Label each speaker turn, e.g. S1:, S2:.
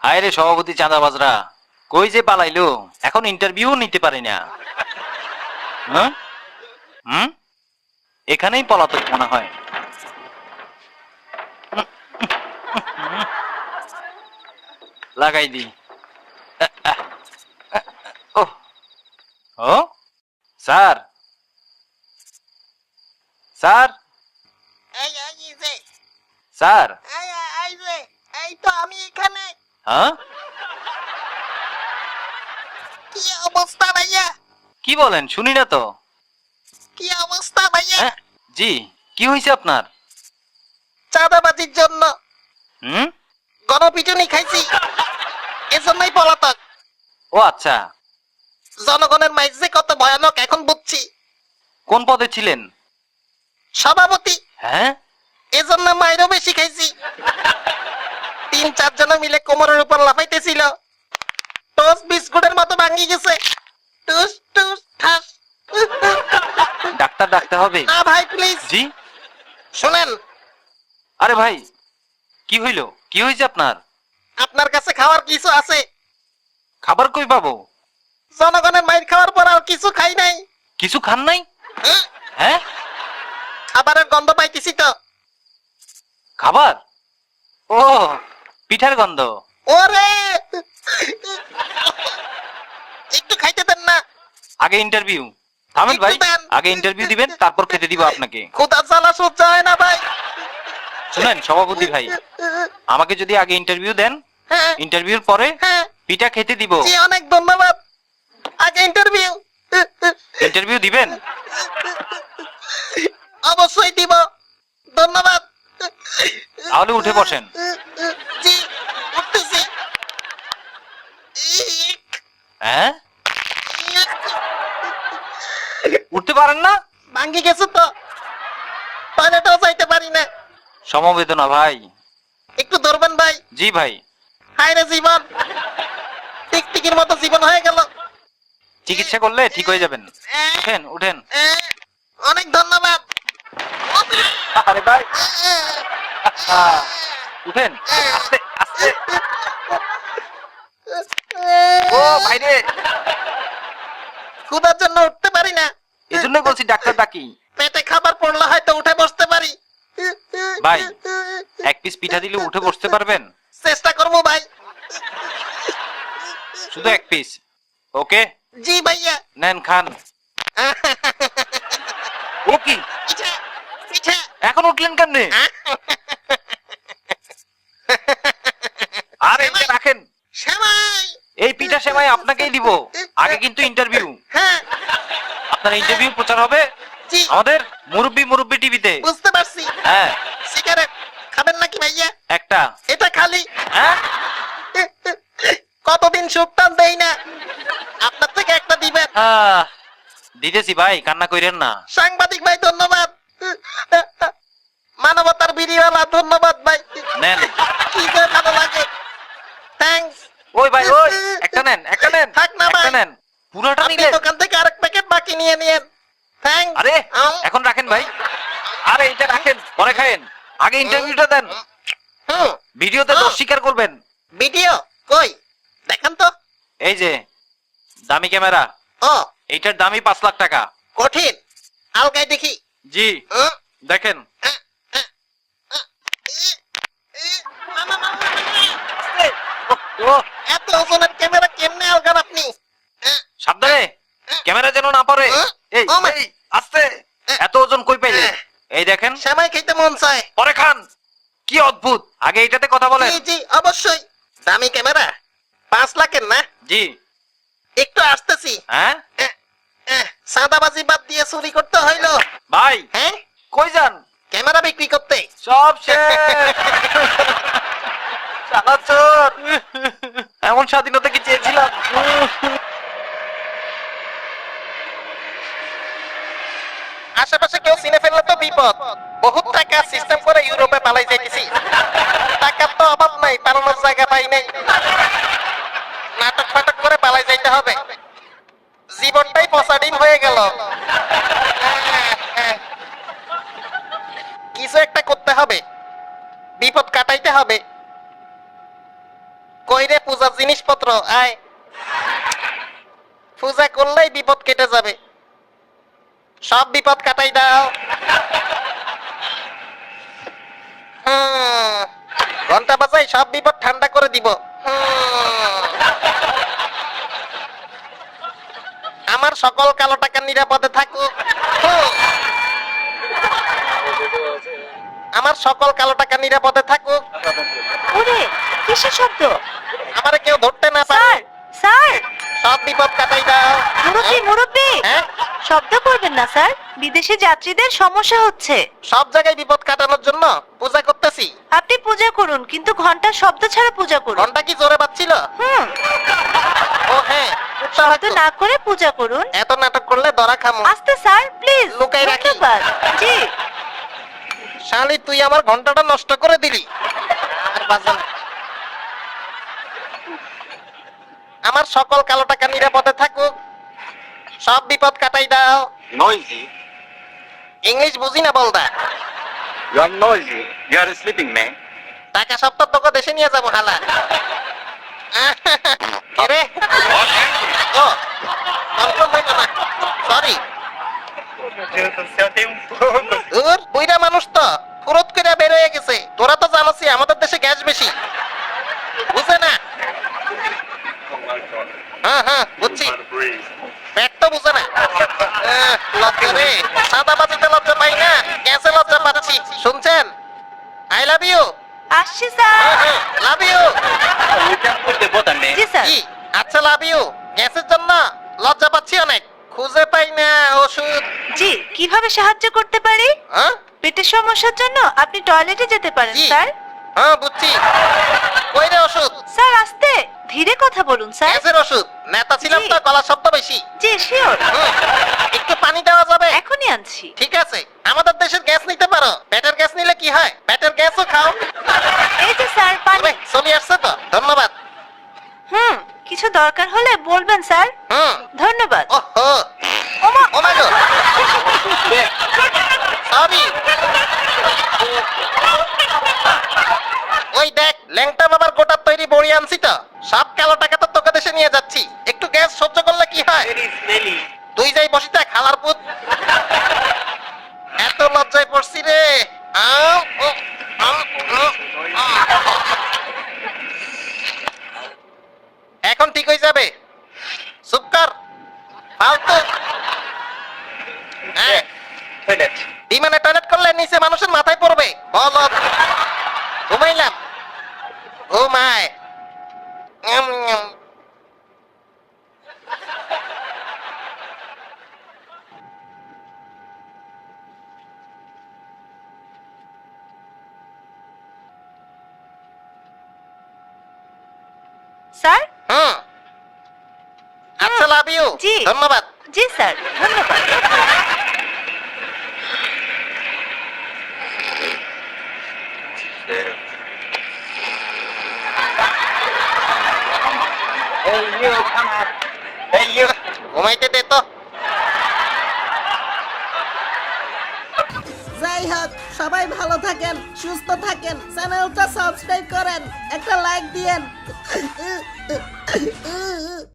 S1: আয় রে সভাপতি চাঁদাবাজরা, কই যে পালাইলো, এখন ইন্টারভিউ নিতে পারি না। হ্যাঁ হুম এখানেই পলাতক মনে হয়। লাগাই দি। ও ও স্যার, স্যার,
S2: এই এই এই যে
S1: স্যার।
S2: এই এই যে এই তো আমি এখানে।
S1: হ্যাঁ,
S2: কি অবস্থা ভাইয়া?
S1: কি বলেন শুনি না তো।
S2: কি অবস্থা ভাইয়া?
S1: হ্যাঁ, জি, কি হয়েছে আপনার?
S2: চাঁদাবাজির জন্য
S1: হুম,
S2: গণপিটুনি খাইছি, এজন্যই পলাতক।
S1: ও আচ্ছা।
S2: জনগণের মাইজ যে কত ভয়ানক এখন বুঝছি।
S1: কোন পদে ছিলেন?
S2: সভাপতি,
S1: হ্যাঁ,
S2: এজন্য মাইরও বেশি খাইছি। 3-4 জন মিলে কোমরের উপর লাফাইতেছিল, টস বিস্কুটের মতো ভাঙি গেছে। টুস টুস ঠাস।
S1: ডাক্তার ডাকতে হবে।
S2: না ভাই প্লিজ
S1: জি,
S2: শুনেন,
S1: আরে ভাই, কি হইল, কি হয়েছে আপনার?
S2: আপনার কাছে খাওয়ার কিছু আছে?
S1: খাবার কই পাবো?
S2: জনগণের মাইর খাওয়ার পর আর কিছু খাই নাই।
S1: কিছু খান নাই?
S2: উহ,
S1: হ্যাঁ,
S2: খাবারের গন্ধ পাইতেছি তো।
S1: খাবার? ও, পিঠার গন্ধ।
S2: ওরে একটু খাইতে দেন না।
S1: আগে ইন্টারভিউ। থামেন ভাই,
S2: একটু দেন।
S1: আগে ইন্টারভিউ দিবেন, তারপর খেতে দিব আপনাকে।
S2: ক্ষুধা জ্বালা সহ্য হয় না ভাই।
S1: শুনেন সভাপতি ভাই, আমাকে যদি আগে ইন্টারভিউ দেন,
S2: হ্যাঁ
S1: ইন্টারভিউর পরে
S2: হ্যাঁ,
S1: পিঠা খেতে দিব।
S2: জি অনেক ধন্যবাদ। আগে ইন্টারভিউ।
S1: ইন্টারভিউ দিবেন?
S2: অবশ্যই দিব, ধন্যবাদ।
S1: তাহলে উঠে বসেন।
S2: জি উঠতেছি।
S1: হ্যাঁ, উঠতে পারেন না?
S2: ভাঙ্গি গেছে তো, টয়লেটেও যাইতে পারি না।
S1: সমবেদনা ভাই।
S2: একটু ধরবেন ভাই।
S1: জি ভাই।
S2: হায় রে জীবন, টিকটিকির মতো জীবন হয়ে গেল।
S1: চিকিৎসা করলে ঠিক হয়ে যাবেন। উঠেন উঠেন।
S2: অনেক ধন্যবাদ।
S1: আরে ভাই, উঠেন, আস্তে আস্তে। ও ভাই রে,
S2: ক্ষুধার জন্য উঠতে পারি না,
S1: এজন্যই বলছি ডাক্তার ডাকি।
S2: পেটে খাবার পড়লে হয়তো উঠে বসতে পারি।
S1: ভাই, এক পিস পিঠা দিলে উঠে বসতে পারবেন?
S2: চেষ্টা করবো ভাই।
S1: শুধু এক পিস। ওকে,
S2: জি ভাইয়া।
S1: নেন খান। ও কি,
S2: পিঠা পিঠা।
S1: এখন উঠলেন কেমনে? আর এটা রাখেন,
S2: সেমাই।
S1: এই পিঠা সেমাই আপনাকেই দিব। আগে কিন্তু ইন্টারভিউ।
S2: হ্যাঁ
S1: আপনার ইন্টারভিউ প্রচার হবে
S2: জি
S1: আমাদের মুরব্বি মুরব্বি টিভিতে।
S2: বুঝতে পারছি।
S1: হ্যাঁ,
S2: সিগারেট খাবেন নাকি ভাইয়া?
S1: একটা।
S2: এটা খালি।
S1: হ্যাঁ,
S2: কতদিন সুপটান দেই না, আপনার থেকে একটা দিবেন।
S1: দিতেছি ভাই, কান্না কইরেন না।
S2: সাংবাদিক ভাই ধন্যবাদ। মানবতার বিড়িওয়ালা ধন্যবাদ ভাই।
S1: নেন।
S2: কি যে ভালো লাগে। থ্যাঙ্কস।
S1: ওই ভাই ওই, একটা নেন, একটা নেন,
S2: থাক না
S1: একটা
S2: ভাই।
S1: নেন। পুরোটা
S2: আপনি
S1: নিলেন?
S2: দোকান থেকে আরেক প্যাকেট বাকি নিয়ে নিয়েন। থ্যাঙ্কস।
S1: আরে এখন রাখেন ভাই। আরে এটা রাখেন, পরে খায়েন। আগে ইন্টারভিউটা দেন। ভিডিওতে দোষ স্বীকার করবেন।
S2: ভিডিও কই দেখান তো।
S1: এই যে দামি ক্যামেরা,
S2: ও
S1: এইটার দামই 5 লাখ টাকা।
S2: কঠিন, আলগায় দেখি।
S1: জি, দেখেন। ও,
S2: এত ওজনের ক্যামেরা কেমনে আলগান আপনি?
S1: সাবধানে, ক্যামেরা যেন না পড়ে। এই
S2: ও মা।
S1: এই, আস্তে। এত ওজন কই পাইলে? এই দেখেন,
S2: সেমাই খেতে মন চায়।
S1: পরে খান। কি অদ্ভুত। আগে এইটাতে কথা বলেন।
S2: জি জি অবশ্যই। দামি ক্যামেরা 5 লাখের না?
S1: জি।
S2: একটু আসতেছি।
S1: হ্যাঁ
S2: সাদাবাজি বাদ দিয়ে চুরি করতে হইলো।
S1: ভাই,
S2: হ্যাঁ
S1: কই যান?
S2: ক্যামেরা বিক্রি করতে।
S1: সব শেষ। শালা চোর। এমন স্বাধীনতা কি চেয়েছিলাম?
S2: আশেপাশে কেউ চিনে ফেললে তো বিপদ। বহুত টাকা সিস্টেম করে ইউরোপে পালাই যাইতেছি। টাকার তো অভাব নাই, পালানোর জায়গা পাই নাই। নাটক ফাটক করে পালাই যাইতে হবে। জীবনটাই পচাডিন হয়ে গেল। কিছু একটা করতে হবে, বিপদ কাটাইতে হবে। কই রে পূজার জিনিসপত্র আয়। পূজা করলেই বিপদ কেটে যাবে। সব বিপদ কাটাই দাও। ঘন্টা বাজাই সব বিপদ ঠান্ডা করে দিব। আমার সকল কালো টাকা নিরাপদে থাকুক। আমার সকল কালো টাকা নিরাপদে থাকুক।
S3: ওরে কিসের শব্দ?
S2: আমারে কেউ ধরতে না পারে।
S3: স্যার স্যার,
S2: সব বিপদ কাটাই দাও।
S3: মুরব্বি মুরব্বি,
S2: হ্যাঁ?
S3: শব্দ করবেন না স্যার, বিদেশি যাত্রীদের সমস্যা হচ্ছে।
S2: সব জায়গায় বিপদ কাটানোর জন্য পূজা করতেছি।
S3: আপনি পূজা করুন, কিন্তু ঘন্টার শব্দ ছাড়া পূজা করুন।
S2: ঘন্টা কি জোরে বাজছিল? ও হ্যাঁ, উৎসাহ
S3: শব্দ না করে পূজা করুন।
S2: এত নাটক করলে ধরা খামো।
S3: আস্তে স্যার, প্লিজ।
S2: লুকাই রাখি।
S3: ধন্যবাদ। জি।
S2: শালি তুই আমার ঘন্টাটা নষ্ট করে দিলি। আর বাজে না। আমার সকল কালো টাকা নিরাপদে থাকুক। সব বিপদ কাটাই দাও।
S1: Noisy.
S2: ইংলিশ বুঝি না বলদা।
S1: You are noisy. You are sleeping, man.
S2: টাকা সব তো তোকে দেশে নিয়ে যাবো হালা। রে ও কনফার্ম হইল না, সরি। দূর বুইরা মানুষ তো ফুরত করে বের হয়ে গেছে। তোরা তো জানোসই আমাদের দেশে গ্যাস বেশি, বুঝে না। হ্যাঁ বুঝছি, পেট তো বুঝে না। লজ্জা রে, সাদা বাজিতে লজ্জা পাই না, গ্যাসে লজ্জা পাচ্ছি। শুনছেন? I love you.
S3: আসছি sir.
S2: Love you.
S1: You can put the button, man.
S3: জি স্যার।
S2: কি? আচ্ছা লাভ ইউ। গ্যাসের জন্য লজ্জা পাচ্ছি অনেক, খুঁজে পাই না ওষুধ।
S3: জি, কিভাবে সাহায্য করতে পারি?
S2: হ্যাঁ
S3: পেটের সমস্যার জন্য আপনি টয়লেটে যেতে পারেন
S2: জি।
S3: স্যার।
S2: হ্যাঁ বুঝছি। কই রে ওষুধ?
S3: স্যার আস্তে ধীরে কথা বলুন স্যার।
S2: গ্যাসের ওষুধ। নেতা ছিলাম
S3: জি।
S2: তো, গলার শব্দ বেশি।
S3: জি শিওর,
S2: একটু পানি দেওয়া যাবে?
S3: এখনই আনছি।
S2: ঠিক আছে। আমাদের দেশের গ্যাস নিতে পারো। পেটের গ্যাস নিলে কি হয়? পেটের গ্যাসও খাও।
S3: এই যে স্যার পানি।
S2: তবে চলে আসছে তো, ধন্যবাদ।
S3: কিছু দরকার হলে বলবেন স্যার। ধন্যবাদ।
S2: ওহো,
S3: ওমা
S2: ও মাই গড, সরি। ওই দেখ, ল্যাংটা বাবার গোটার তৈরি বড়ি আনছি তো। সব কালো টাকা তো তোকে দেশে নিয়ে যাচ্ছি। একটু গ্যাস সহ্য করলে কি হয়?
S1: Very smelly.
S2: তুই যাই বসি থাক খালার পুত। এত লজ্জায় পড়ছি রে। আউ, ও, আউ, ও, আ। এখন ঠিক হয়ে যাবে। চুপ কর, ফালতু। হ্যাঁ,
S1: Toilet.
S2: বিমানে টয়লেট করলে নিচে মানুষের মাথায় পড়বে। বলো, ঘুমাইলাম। ঘুমায়।
S3: স্যার।
S2: আচ্ছা লাভ ইউ।
S3: জি।
S2: ধন্যবাদ।
S3: জি স্যার, ধন্যবাদ।
S1: Hey, you, come on. Hey, you.
S2: ঘুমাইতে দে তো।
S4: যাই হোক, সবাই ভালো থাকেন, সুস্থ থাকেন, চ্যানেলটা সাবস্ক্রাইব করেন, একটা লাইক দিয়েন।